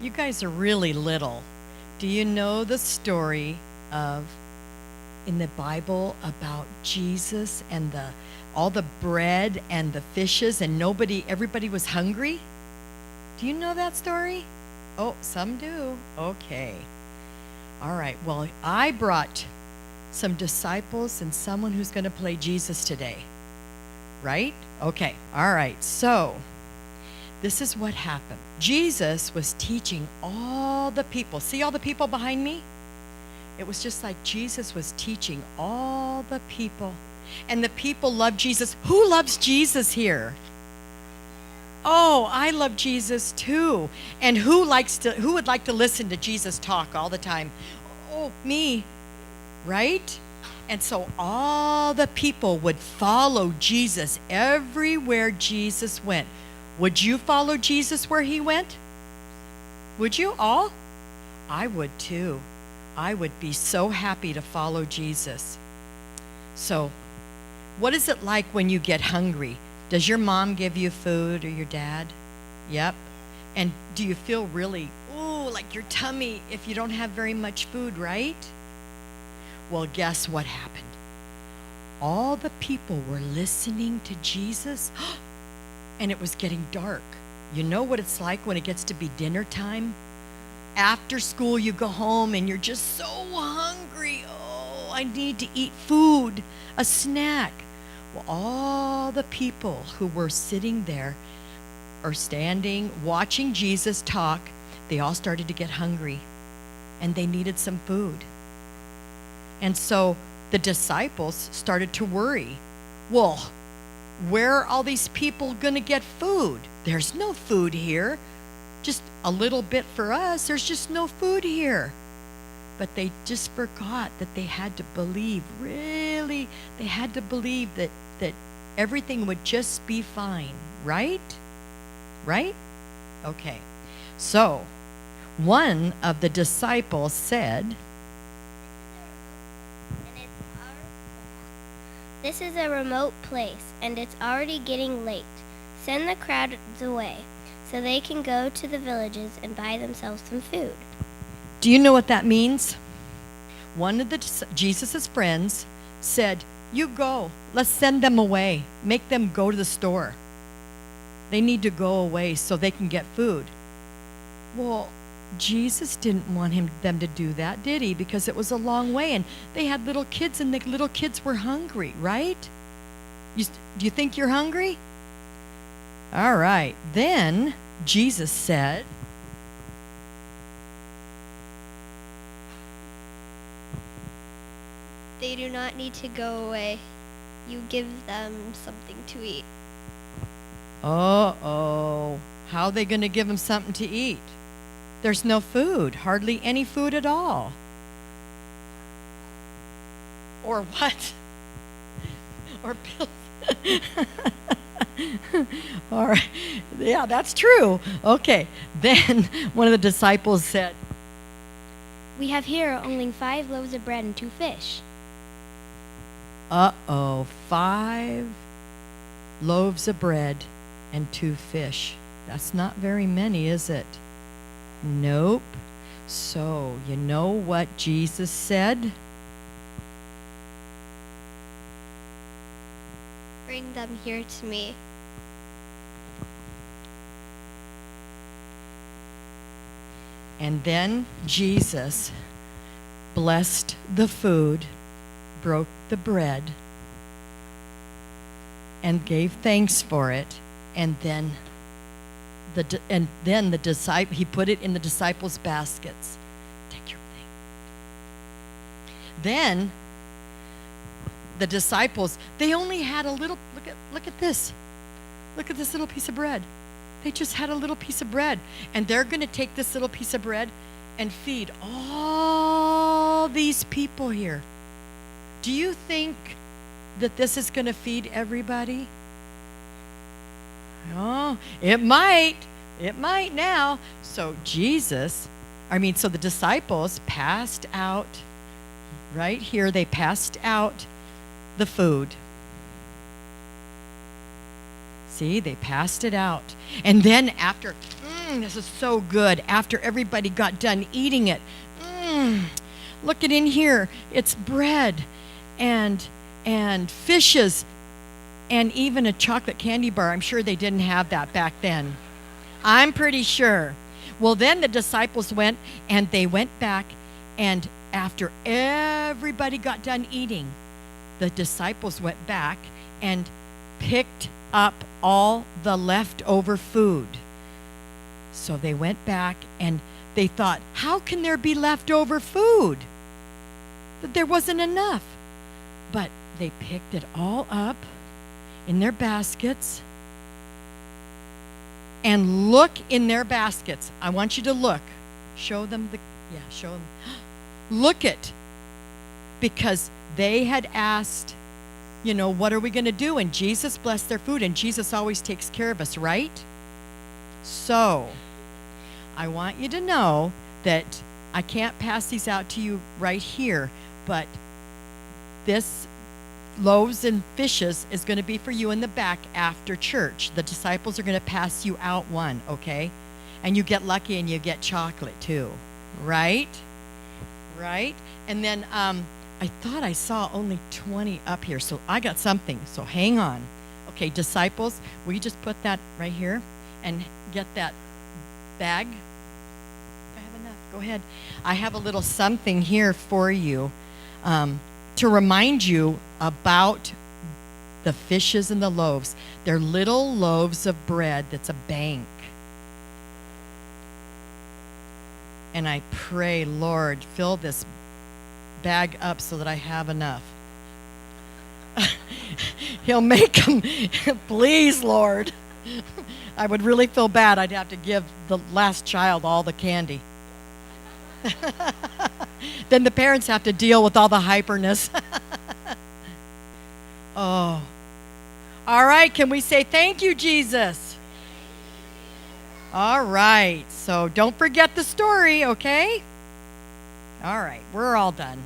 You guys are really little. Do you know the story of in the Bible about Jesus and all the bread and the fishes and everybody was hungry? Do you know that story? Oh, some do. Okay. All right. Well, I brought some disciples and someone who's going to play Jesus today. Right? Okay. All right. So, this is what happened. Jesus was teaching all the people. See all the people behind me? It was just like Jesus was teaching all the people. And the people loved Jesus. Who loves Jesus here? Oh, I love Jesus too. And who would like to listen to Jesus talk all the time? Oh, me. Right? And so all the people would follow Jesus everywhere Jesus went. Would you follow Jesus where he went? Would you all? I would too. I would be so happy to follow Jesus. So, what is it like when you get hungry? Does your mom give you food or your dad? Yep. And do you feel really, like your tummy if you don't have very much food, right? Well, guess what happened? All the people were listening to Jesus. And it was getting dark. You know what it's like when it gets to be dinner time? After school, you go home and you're just so hungry. Oh, I need to eat food, a snack. Well, all the people who were sitting there or standing, watching Jesus talk, they all started to get hungry and they needed some food. And so the disciples started to worry. Well, where are all these people going to get food? There's no food here. Just a little bit for us. There's just no food here. But they just forgot that they had to believe, really, they had to believe that everything would just be fine, right? Right? Okay. So, one of the disciples said, "This is a remote place, and it's already getting late. Send the crowds away, so they can go to the villages and buy themselves some food." Do you know what that means? One of Jesus' friends said, "You go. Let's send them away. Make them go to the store. They need to go away so they can get food." Well, Jesus didn't want them to do that, did he? Because it was a long way, and they had little kids, and the little kids were hungry, right? Do you think you're hungry? All right. Then Jesus said, "They do not need to go away. You give them something to eat." Uh-oh. How are they going to give them something to eat? There's no food, hardly any food at all. Or what? Or pills. All right. Yeah, that's true. Okay. Then one of the disciples said, "We have here only 5 loaves of bread and 2 fish." Uh-oh. 5 loaves of bread and 2 fish. That's not very many, is it? Nope. So, you know what Jesus said? "Bring them here to me." And then Jesus blessed the food, broke the bread, and gave thanks for it, and then the disciple, he put it in the disciples' baskets. Take your thing. Then the disciples, they only had a little. Look at this. Look at this little piece of bread. They just had a little piece of bread, and they're going to take this little piece of bread and feed all these people here. Do you think that this is going to feed everybody? Oh, it might. It might now. So the disciples passed out, right here, they passed out the food. See, they passed it out. And then after This is so good. After everybody got done eating it, look it in here. It's bread and fishes and even a chocolate candy bar. I'm sure they didn't have that back then. I'm pretty sure. Well, then the disciples went, and they went back, and after everybody got done eating, the disciples went back and picked up all the leftover food. So they went back, and they thought, how can there be leftover food? That there wasn't enough. But they picked it all up in their baskets. And look in their baskets. I want you to look. Show them show them. Look it. Because they had asked, what are we going to do? And Jesus blessed their food, and Jesus always takes care of us, right? So, I want you to know that I can't pass these out to you right here, but this loaves and fishes is going to be for you in the back after church. The disciples are going to pass you out one, okay? And you get lucky and you get chocolate too, right? Right? And then I thought I saw only 20 up here, so I got something, so hang on. Okay, disciples, will you just put that right here and get that bag? If I have enough, go ahead. I have a little something here for you. To remind you about the fishes and the loaves. They're little loaves of bread that's a bank. And I pray, Lord, fill this bag up so that I have enough. He'll make them. Please, Lord. I would really feel bad. I'd have to give the last child all the candy. Then the parents have to deal with all the hyperness. Oh. All right, can we say thank you, Jesus? All right, so don't forget the story, okay? All right, we're all done.